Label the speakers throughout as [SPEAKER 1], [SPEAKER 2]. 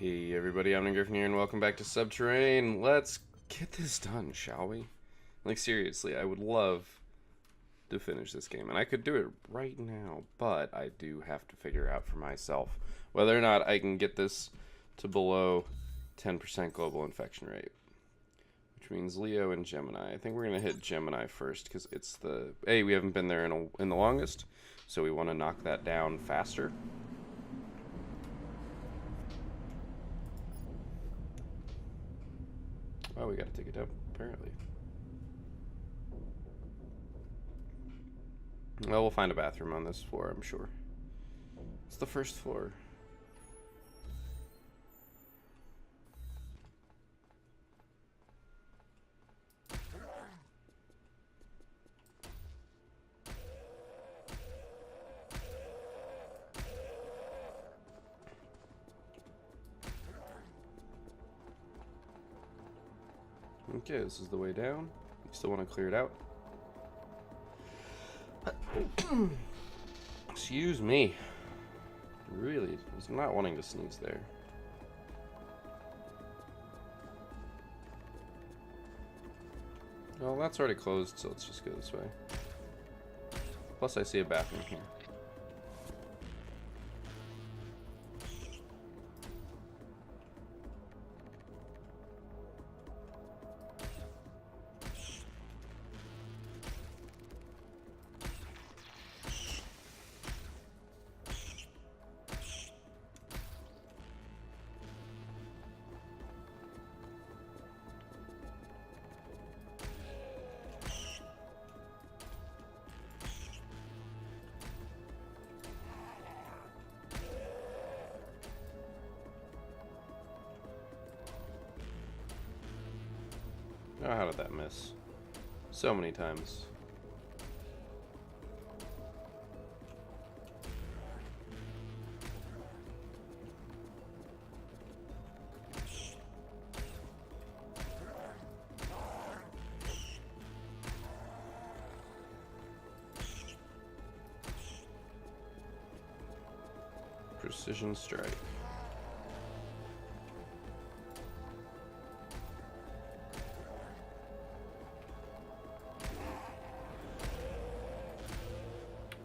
[SPEAKER 1] Hey everybody, I'm Griffin here and welcome back to Subterrain. Let's get this done, shall we? Like seriously, I would love to finish this game, and I could do it right now, but I do have to figure out for myself whether or not I can get this to below 10% global infection rate, which means Leo and Gemini. I think we're gonna hit Gemini first because it's the we haven't been there in the longest, so we want to knock that down faster. Oh, we gotta take it down, apparently. Well, we'll find a bathroom on this floor, I'm sure. It's the first floor. Okay, this is the way down. You still want to clear it out? Excuse me. Really, was not wanting to sneeze there. Well, that's already closed, so let's just go this way. Plus, I see a bathroom here. Oh, how did that miss? So many times. Precision strike.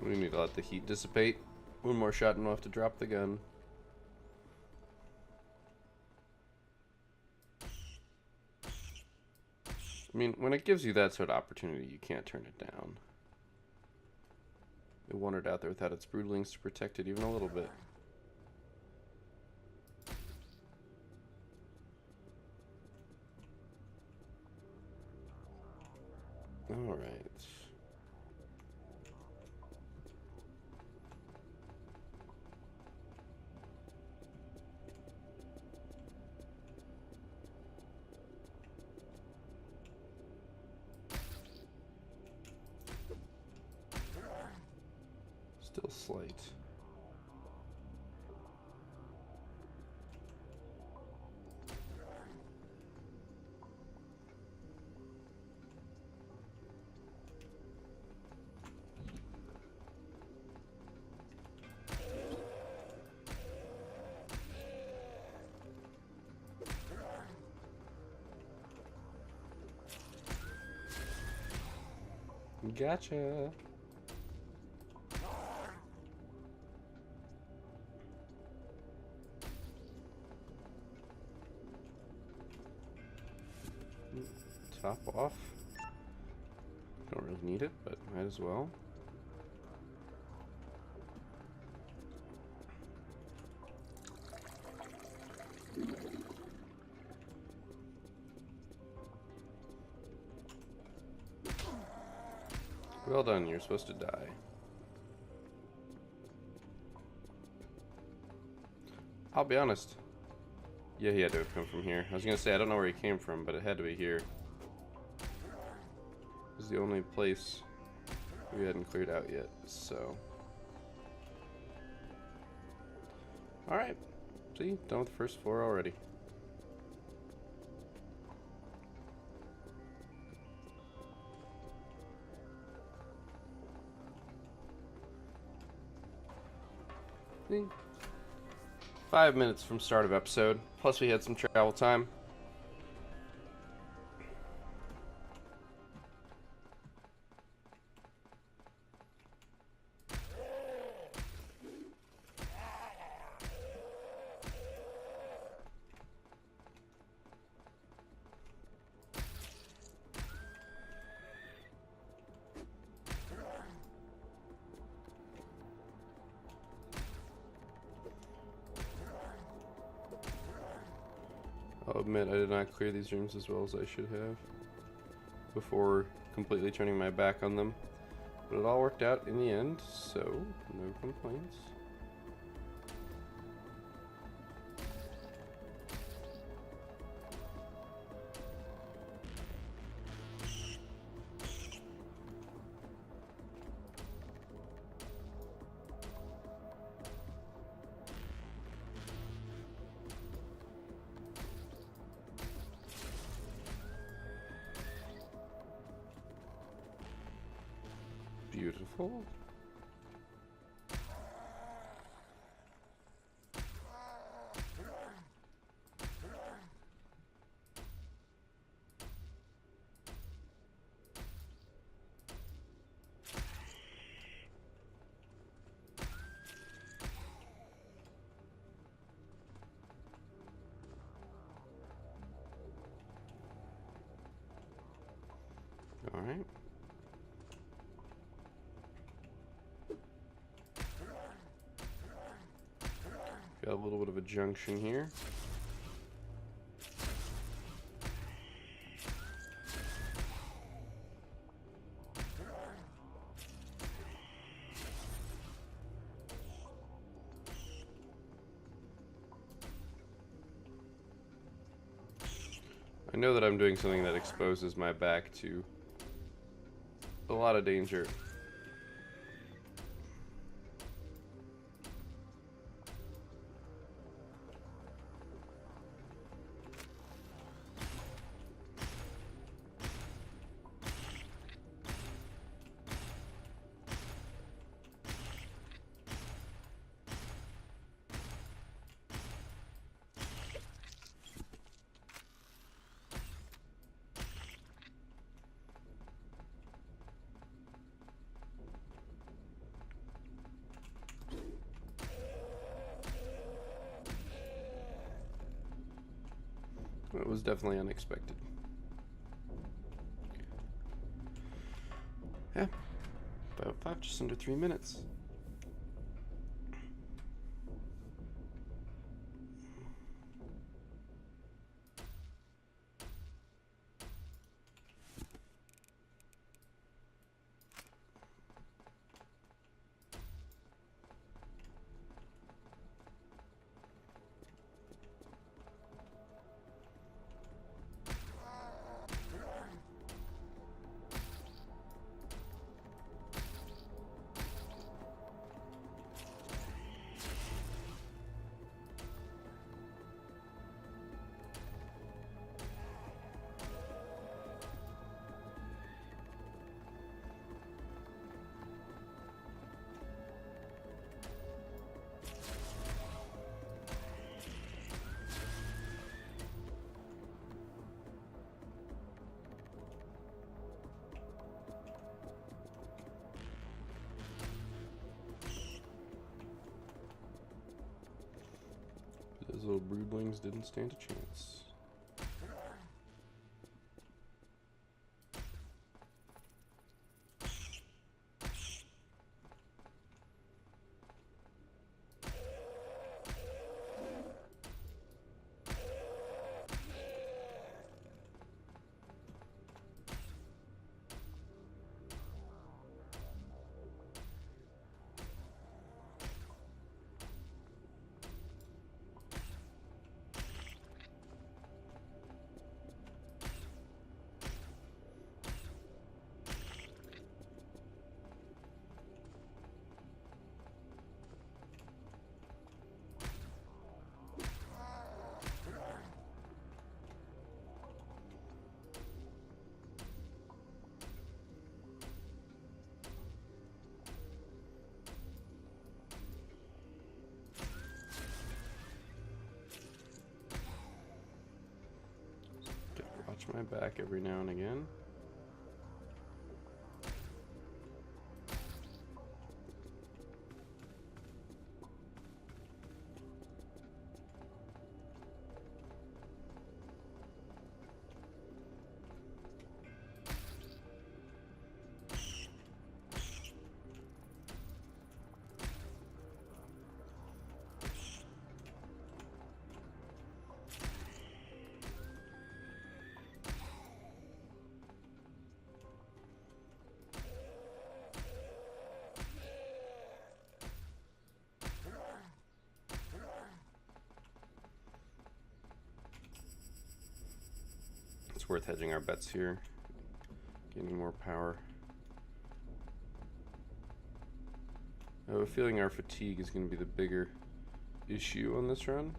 [SPEAKER 1] We need to let the heat dissipate. One more shot and we'll have to drop the gun. I mean, when it gives you that sort of opportunity, you can't turn it down. It wandered out there without its broodlings to protect it even a little bit. All right. Still slight. Gotcha. Top off. Don't really need it, but might as well. Well done, you're supposed to die. I'll be honest. Yeah, he had to have come from here. I was gonna say, I don't know where he came from, but it had to be here. This is the only place we hadn't cleared out yet, so. Alright. See? Done with the first floor already. See? 5 minutes from start of episode. Plus we had some travel time. I'll admit I did not clear these rooms as well as I should have before completely turning my back on them. But it all worked out in the end, so no complaints. Beautiful. All right. Got a little bit of a junction here. I know that I'm doing something that exposes my back to a lot of danger. It was definitely unexpected. Yeah, about just under 3 minutes. Those little broodlings didn't stand a chance. scratch my back every now and again. It's worth hedging our bets here, gaining more power. I have a feeling our fatigue is going to be the bigger issue on this run.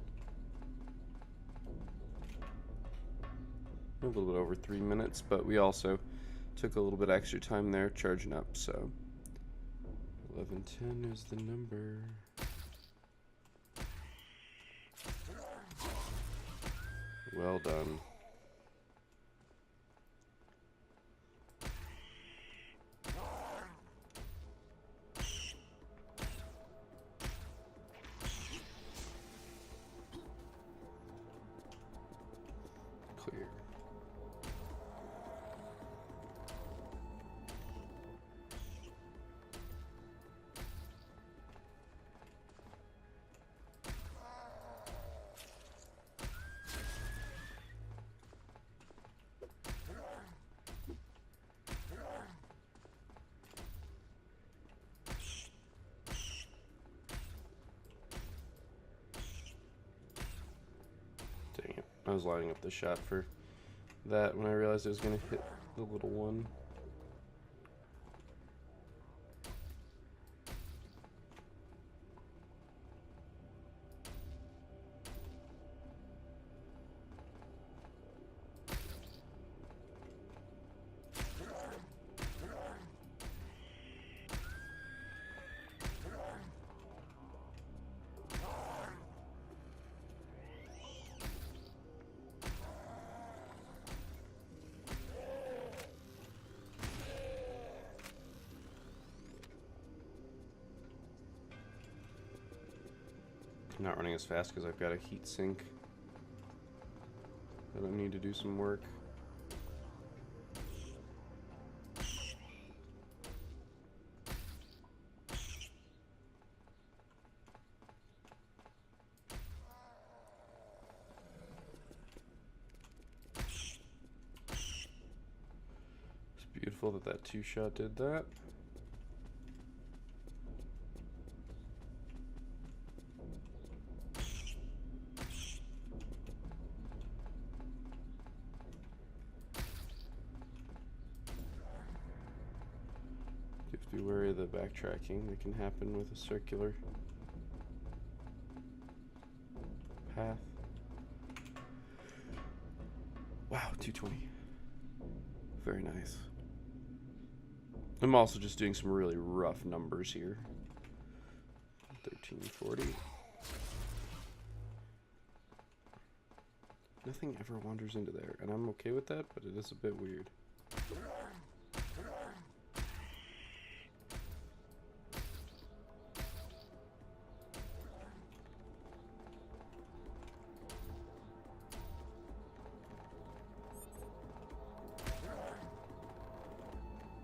[SPEAKER 1] A little bit over 3 minutes, but we also took a little bit extra time there charging up, so 11:10 is the number. Well done. Clear. Dang it. I was lining up the shot for that when I realized it was going to hit the little one. I'm not running as fast because I've got a heat sink that I need to do some work. It's beautiful that that two-shot did that. You have to be wary of the backtracking that can happen with a circular path. Wow, 220. Very nice. I'm also just doing some really rough numbers here. 1340. Nothing ever wanders into there, and I'm okay with that, but it is a bit weird.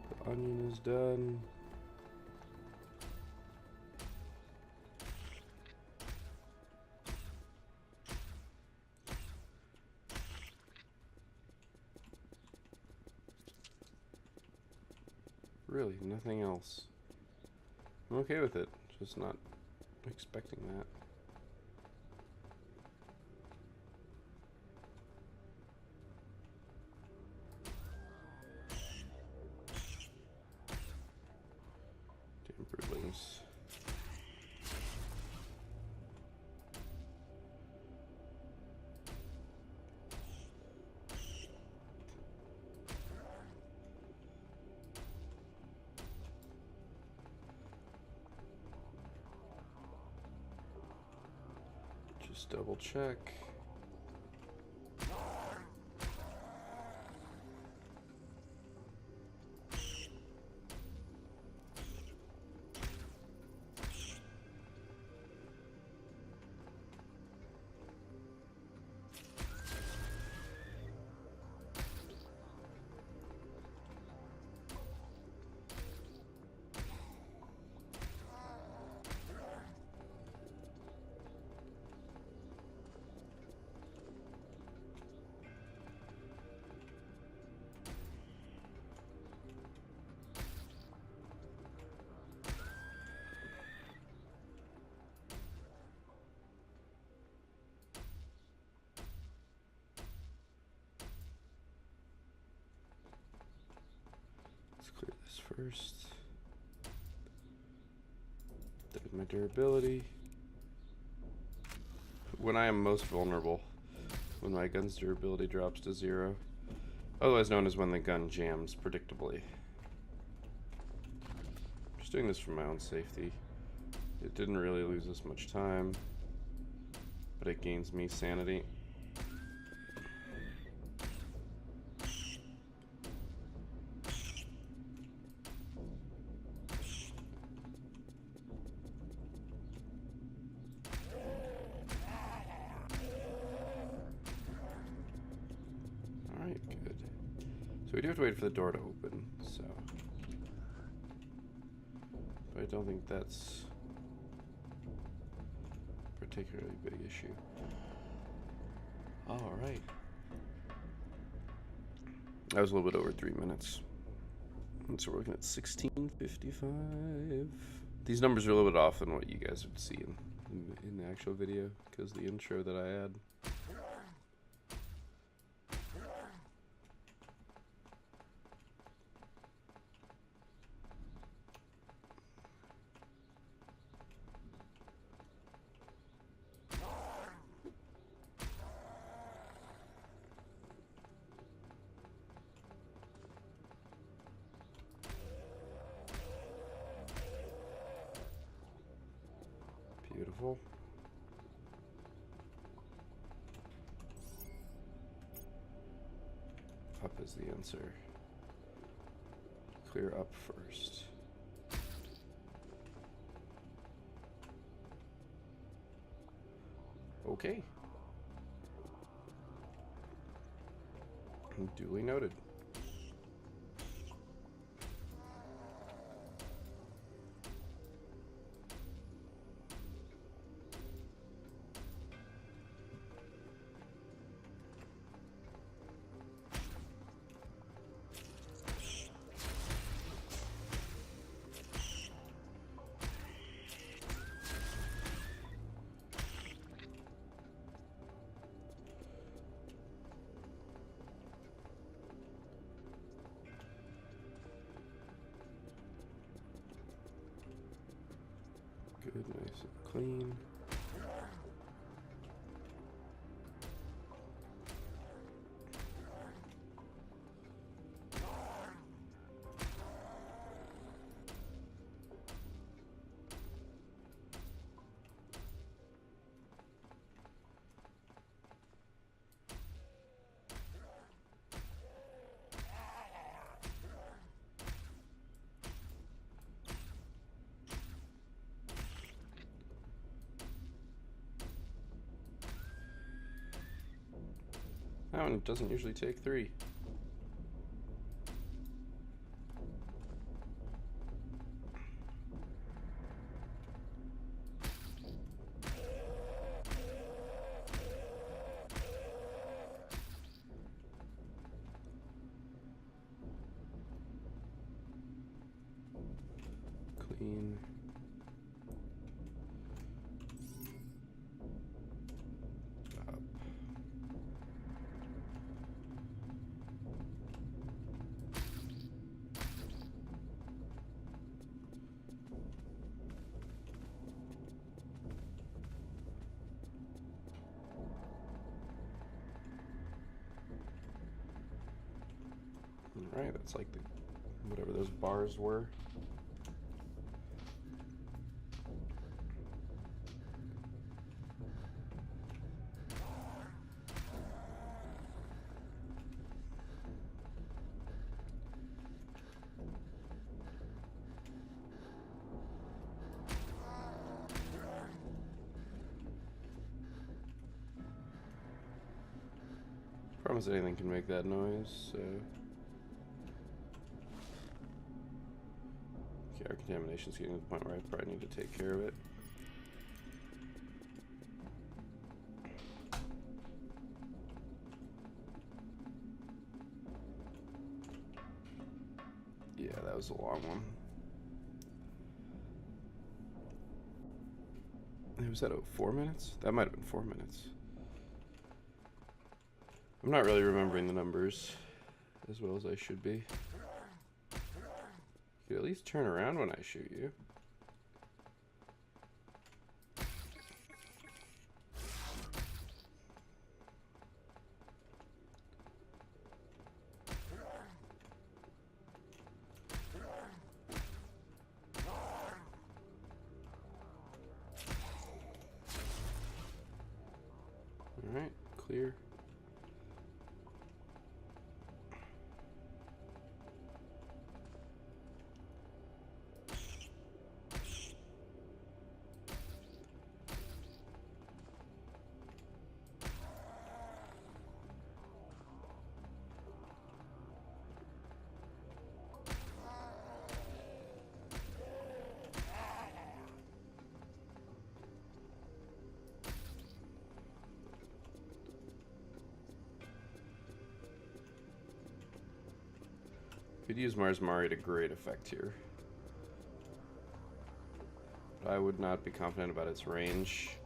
[SPEAKER 1] The onion is done. Really, nothing else. I'm okay with it, just not expecting that. Damn broodlings. Just double check. first. There's my durability. When I am most vulnerable, when my gun's durability drops to 0. Otherwise known as when the gun jams predictably. Just doing this for my own safety. It didn't really lose us much time, but it gains me sanity. Alright, good. So we do have to wait for the door to open, so. But I don't think that's a particularly big issue. Alright. That was a little bit over 3 minutes. And so we're looking at 16:55. These numbers are a little bit off than what you guys would see in the actual video, because the intro that I had. Beautiful. Up is the answer. Clear up first. Okay. Duly noted. Good, nice and clean. That one doesn't usually take 3. Clean. Alright, that's like the whatever those bars were. Promise anything can make that noise, so. Okay, our contamination's getting to the point where I probably need to take care of it. Yeah, that was a long one. Was that 4 minutes? That might have been 4 minutes. I'm not really remembering the numbers as well as I should be. You at least turn around when I shoot you. Alright, clear. Could use Mars Mari to great effect here. But I would not be confident about its range.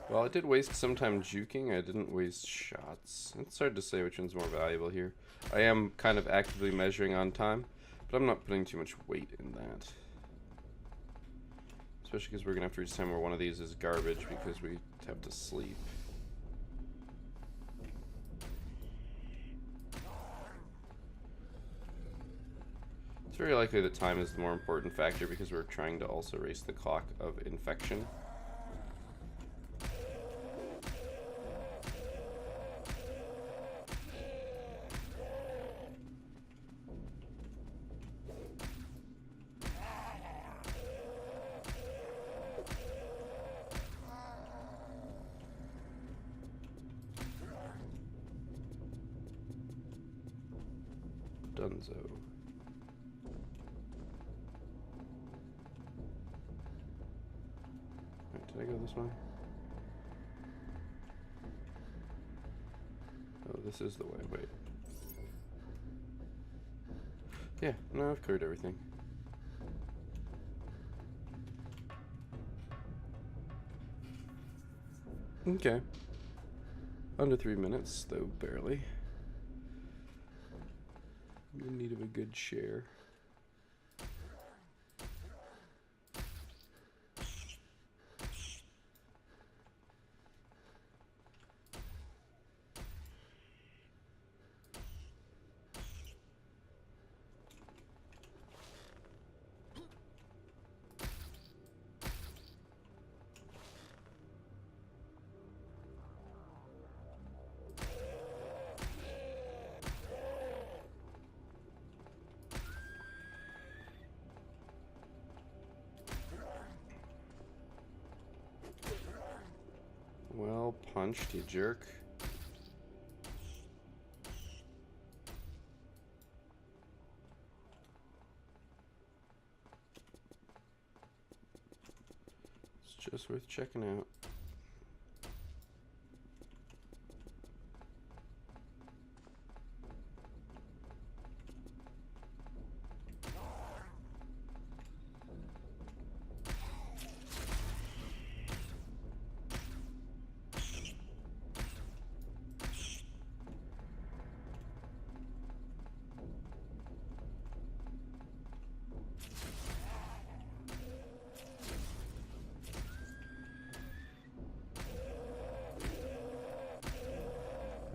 [SPEAKER 1] Well, I did waste some time juking. I didn't waste shots. It's hard to say which one's more valuable here. I am kind of actively measuring on time, but I'm not putting too much weight in that. Especially because we're going to have to reach time where one of these is garbage because we have to sleep. It's very likely that time is the more important factor because we're trying to also race the clock of infection. Dunzo. Right, did I go this way? Oh, this is the way. Wait. Yeah, no, I've cleared everything. Okay. Under 3 minutes, though barely. In need of a good share. Well punched, you jerk. It's just worth checking out.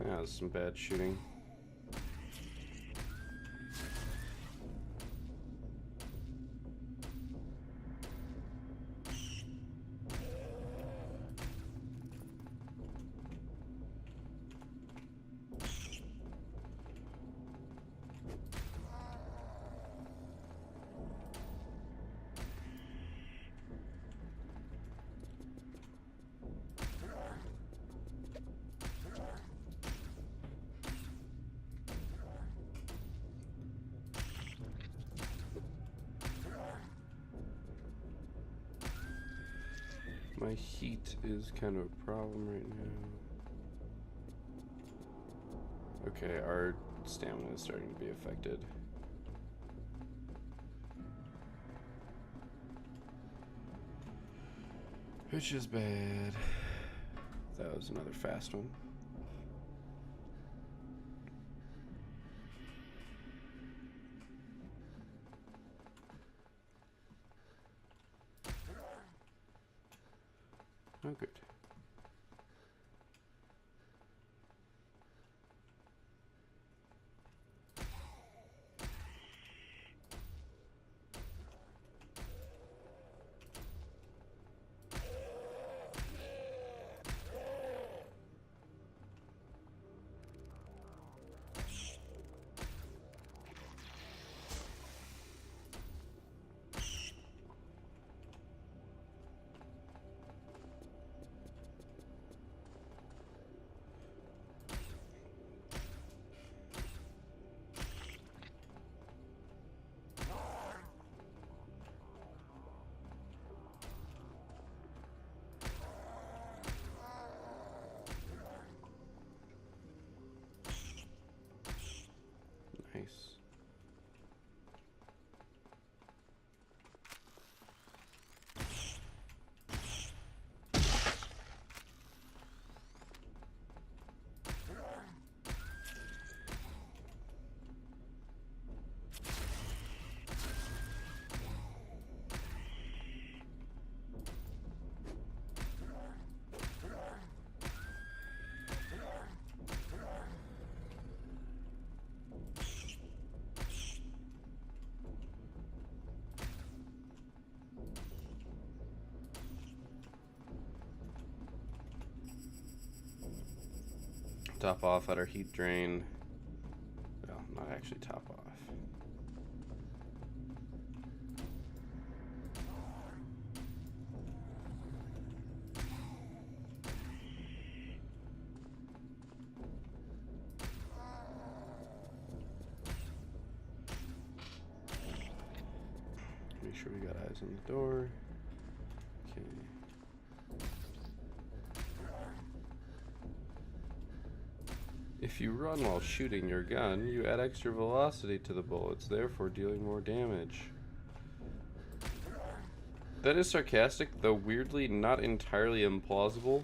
[SPEAKER 1] Yeah, that was some bad shooting. My heat is kind of a problem right now. Okay, our stamina is starting to be affected. Which is bad. That was another fast one. Oh, good. Nice. Top off at our heat drain. Well, not actually top off. Make sure we got eyes on the door. Okay. If you run while shooting your gun, you add extra velocity to the bullets, therefore dealing more damage. That is sarcastic, though weirdly not entirely implausible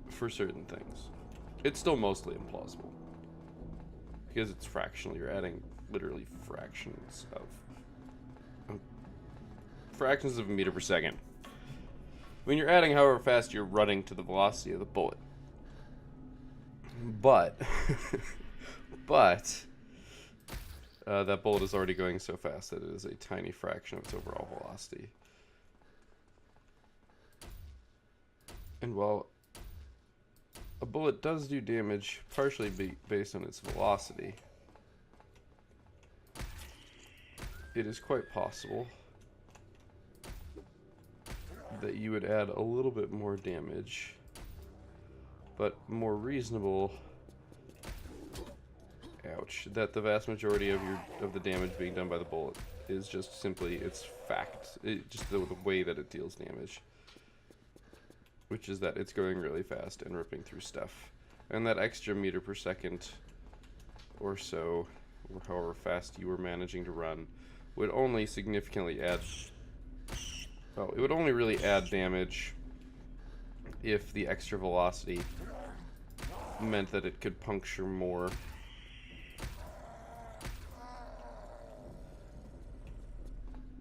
[SPEAKER 1] for certain things. It's still mostly implausible. Because it's fractional, you're adding literally fractions of a meter per second. I mean, you're adding however fast you're running to the velocity of the bullet. But that bullet is already going so fast that it is a tiny fraction of its overall velocity. And while a bullet does do damage partially based on its velocity, it is quite possible that you would add a little bit more damage, but more reasonable. Ouch! That the vast majority of the damage being done by the bullet is just simply its fact, just the way that it deals damage, which is that it's going really fast and ripping through stuff, and that extra meter per second or so, or however fast you were managing to run, would only significantly add. Well, it would only really add damage if the extra velocity meant that it could puncture more.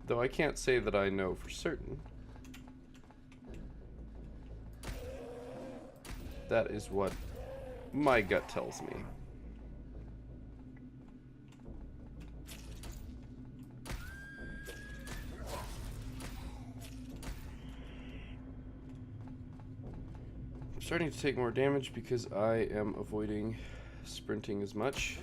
[SPEAKER 1] Though I can't say that I know for certain. That is what my gut tells me. I'm starting to take more damage because I am avoiding sprinting as much.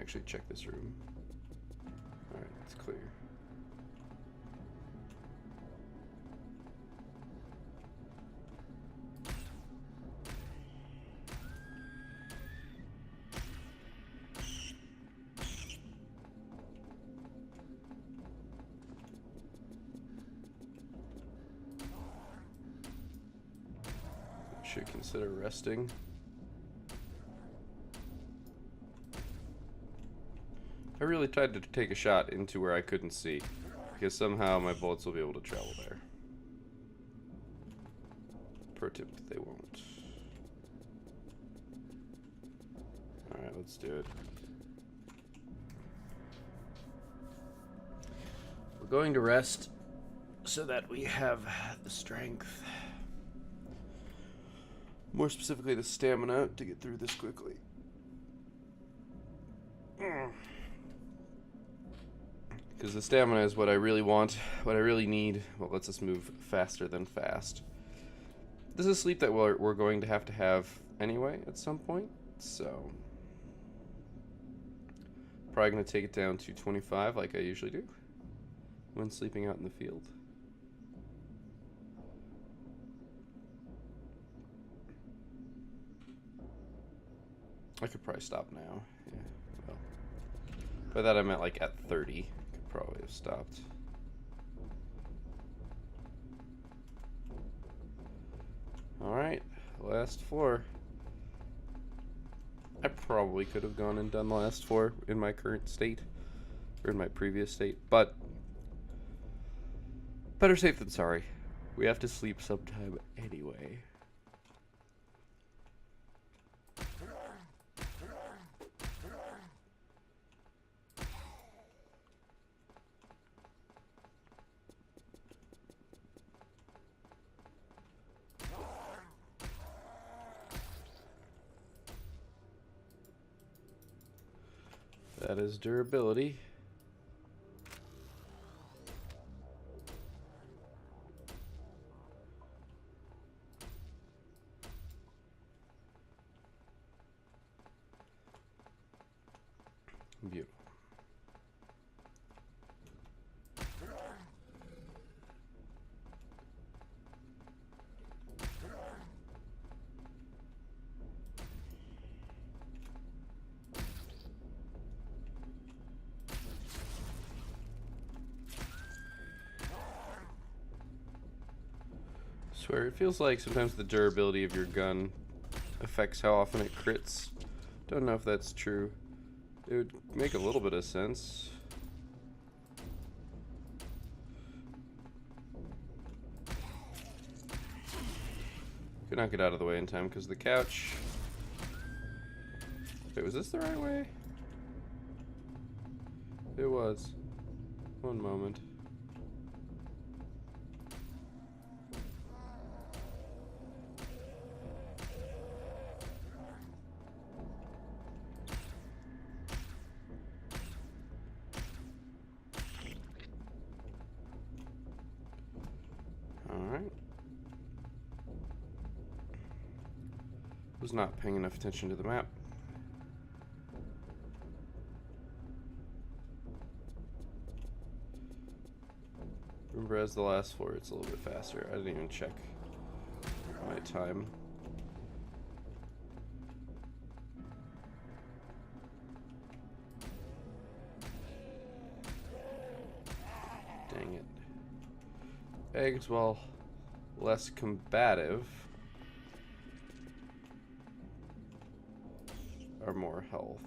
[SPEAKER 1] actually check this room. Alright, it's clear. Should consider resting. I really tried to take a shot into where I couldn't see, because somehow my bullets will be able to travel there. Pro tip, they won't. Alright, let's do it. We're going to rest so that we have the strength. More specifically, the stamina to get through this quickly. Because the stamina is what I really want, what I really need, what lets us move faster than fast. This is sleep that we're going to have anyway at some point, so... Probably going to take it down to 25 like I usually do when sleeping out in the field. I could probably stop now. Yeah, well. By that I meant like at 30. Could probably have stopped. Alright, last floor. I probably could have gone and done the last floor in my current state. Or in my previous state. But better safe than sorry. We have to sleep sometime anyway. That is durability. Beautiful. Swear, it feels like sometimes the durability of your gun affects how often it crits. Don't know if that's true. It would make a little bit of sense. Could not get out of the way in time because of the couch. Wait, was this the right way? It was. One moment. Alright. Was not paying enough attention to the map. Remember, as the last floor, it's a little bit faster. I didn't even check my time. Dang it. Eggs, while less combative, are more health.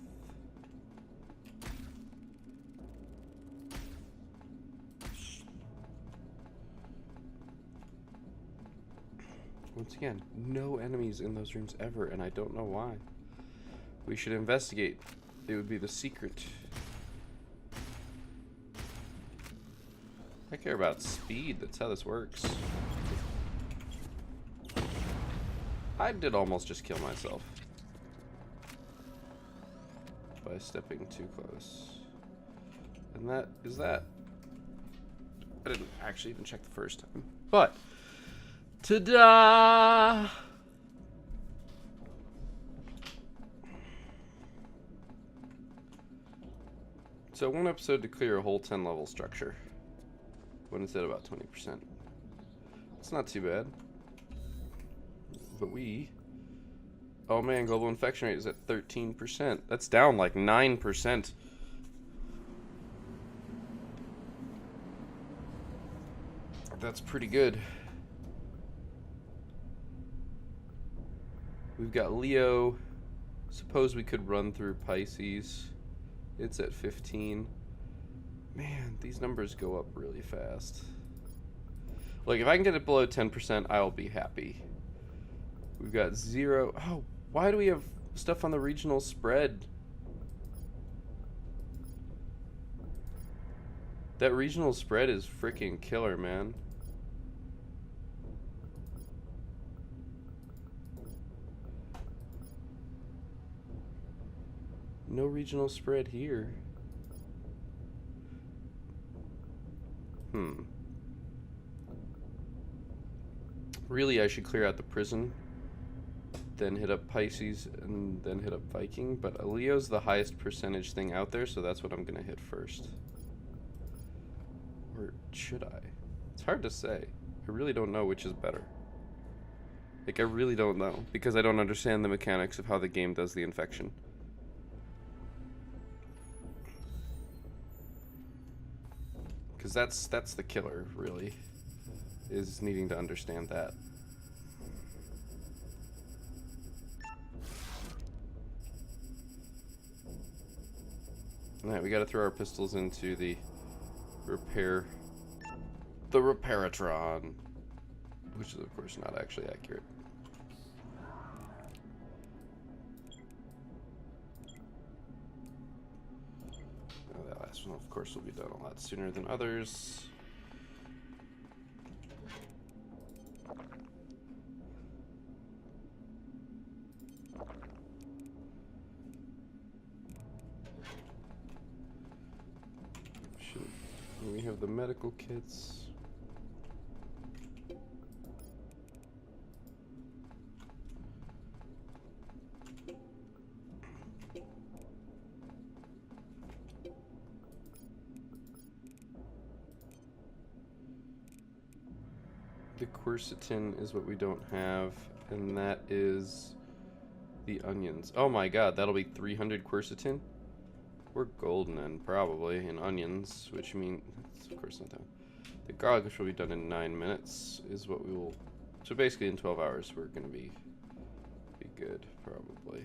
[SPEAKER 1] Once again, no enemies in those rooms ever, and I don't know why. We should investigate. It would be the secret. I care about speed. That's how this works. I did almost just kill myself by stepping too close. And that is that. I didn't actually even check the first time. But ta-da! So 1 episode to clear a whole 10 level structure. When it's at about 20%. It's not too bad. But we... Oh man, global infection rate is at 13%. That's down like 9%. That's pretty good. We've got Leo. Suppose we could run through Pisces. It's at 15. Man, these numbers go up really fast. Like, if I can get it below 10%, I'll be happy. We've got 0. Oh, why do we have stuff on the regional spread? That regional spread is freaking killer, man. No regional spread here. Really, I should clear out the prison, then hit up Pisces, and then hit up Viking. But Leo's the highest percentage thing out there, so that's what I'm gonna hit first. Or should I? It's hard to say. I really don't know which is better. Like, I really don't know, because I don't understand the mechanics of how the game does the infection. Because that's the killer, really, is needing to understand that. Alright, we gotta throw our pistols into the Reparatron, which is of course not actually accurate. That last one, of course, will be done a lot sooner than others. We have the medical kits. The quercetin is what we don't have, and that is the onions. Oh my god, that'll be 300 quercetin? We're golden then, probably, in onions, which means, of course not that. The garlic, which will be done in 9 minutes, is what we will... So basically in 12 hours, we're going to be good, probably.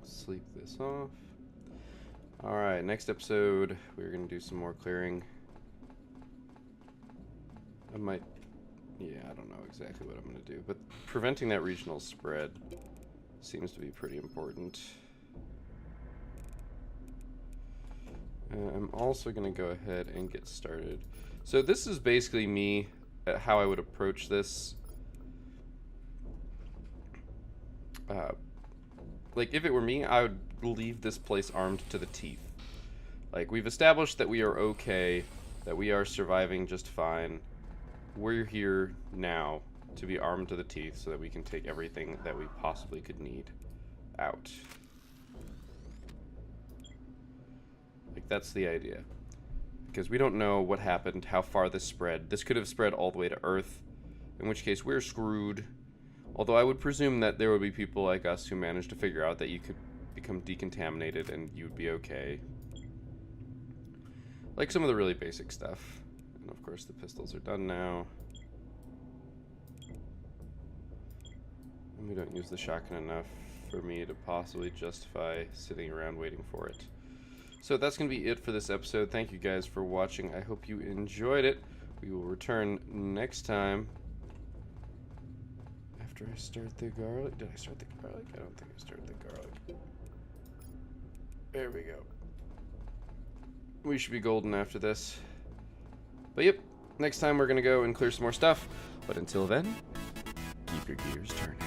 [SPEAKER 1] Sleep this off. Alright, next episode, we're going to do some more clearing. I might... Yeah, I don't know exactly what I'm going to do, but preventing that regional spread seems to be pretty important. I'm also going to go ahead and get started. So this is basically me, how I would approach this. Like, if it were me, I would leave this place armed to the teeth. Like, we've established that we are okay, that we are surviving just fine. We're here now to be armed to the teeth so that we can take everything that we possibly could need out. Like, that's the idea. Because we don't know what happened, how far this spread. This could have spread all the way to Earth, in which case we're screwed. Although I would presume that there would be people like us who managed to figure out that you could become decontaminated and you'd be okay. Like some of the really basic stuff. And of course the pistols are done now. And we don't use the shotgun enough for me to possibly justify sitting around waiting for it. So that's going to be it for this episode. Thank you guys for watching. I hope you enjoyed it. We will return next time. After I start the garlic. Did I start the garlic? I don't think I started the garlic. There we go. We should be golden after this. But yep, next time we're going to go and clear some more stuff. But until then, keep your gears turning.